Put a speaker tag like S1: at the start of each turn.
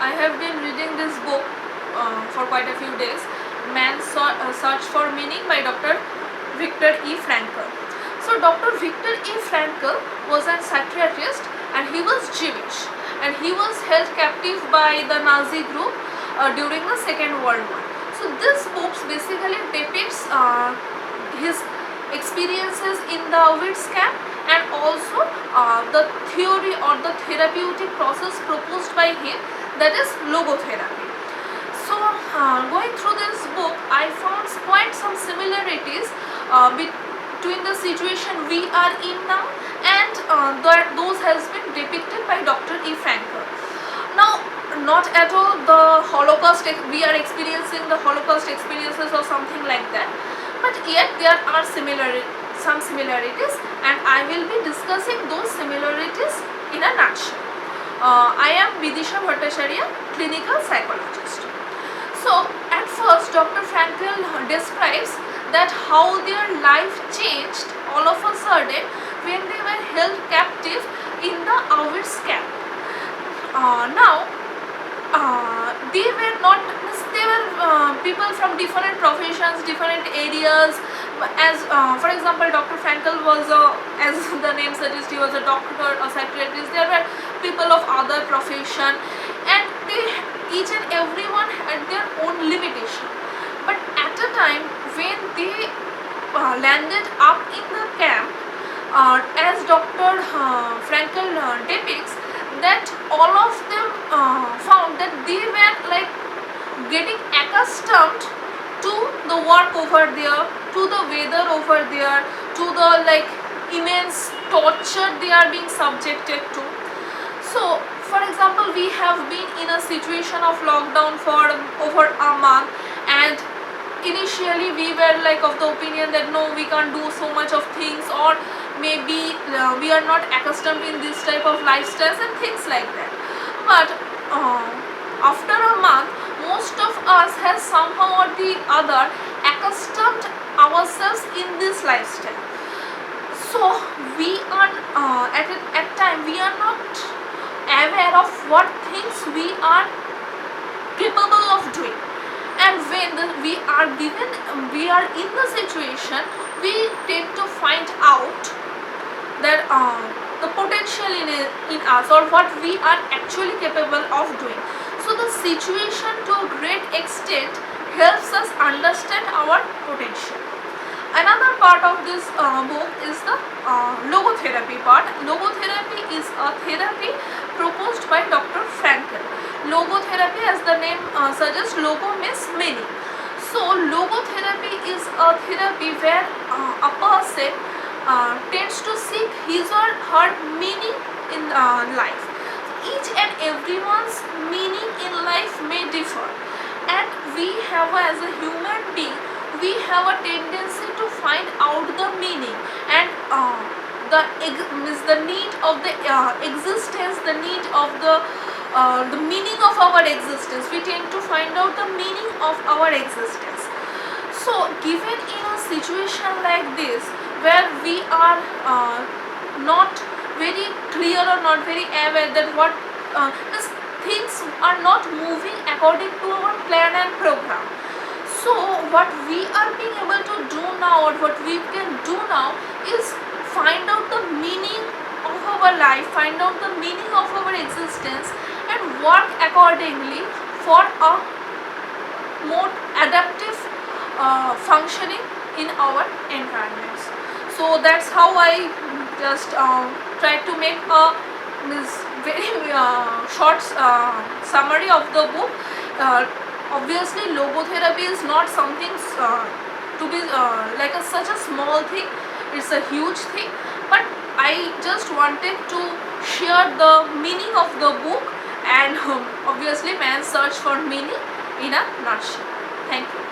S1: I have been reading this book for quite a few days, Man's Search for Meaning by Dr. Viktor E. Frankl. So Dr. Viktor E. Frankl was a psychiatrist and he was Jewish, and he was held captive by the Nazi group during the Second World War. So this book basically depicts his experiences in the Auschwitz camp, and also the theory or the therapeutic process proposed by him, that is logotherapy. So going through this book, I found quite some similarities between the situation we are in now and those has been depicted by Dr. E. Frankl. Now, not at all the Holocaust, we are experiencing the Holocaust experiences or something like that, but yet there are some similarities, and I will be discussing those similarities in a nutshell. I am Vidisha Bhattacharya, clinical psychologist. So at first Dr. Frankl describes that how their life changed all of a sudden when they were held captive in the Auschwitz camp. They were not, they were people from different professions, different areas. As for example, Dr. Frankl was as the name suggests, he was a doctor, a psychiatrist. There were people of other profession, and each and everyone had their own limitation. But at a time when they landed up in the camp, as Dr. Frankl depicts, that all of them found that they were like getting accustomed to the work over there, to the weather over there, to the like immense torture they are being subjected to. So for example, we have been in a situation of lockdown for over a month, and initially we were like of the opinion that no, we can't do so much of things, or maybe we are not accustomed in this type of lifestyles and things like that. But after a month, most of us has somehow or the other accustomed ourselves in this lifestyle. So we are at time we are not aware of what things we are capable of doing, and when we are in the situation, we tend to find out that the potential in us, or what we are actually capable of doing. So the situation to a great extent helps us understand our potential. Another part of this book is the logotherapy part. Logotherapy is a therapy proposed by Dr. Frankl. Logotherapy, as the name suggests, logo means meaning. So logotherapy is a therapy where a person tends to seek his or her meaning in life. Each and everyone's meaning in life may differ, and we have, as a human being, we have a tendency to find out the meaning and the need of the existence, the need of the meaning of our existence. We tend to find out the meaning of our existence. So given in a situation like this, where we are not very clear or not very aware that what things are not moving according to our plan and program. So what we are being able to do now, or what we can do now, is find out the meaning of our life, find out the meaning of our existence, and work accordingly for a more adaptive functioning in our environments. So that's how I just try to make a very short summary of the book. Obviously logotherapy is not something to be like such a small thing, it's a huge thing, but I just wanted to share the meaning of the book and obviously Man's Search for Meaning in a nutshell. Thank you.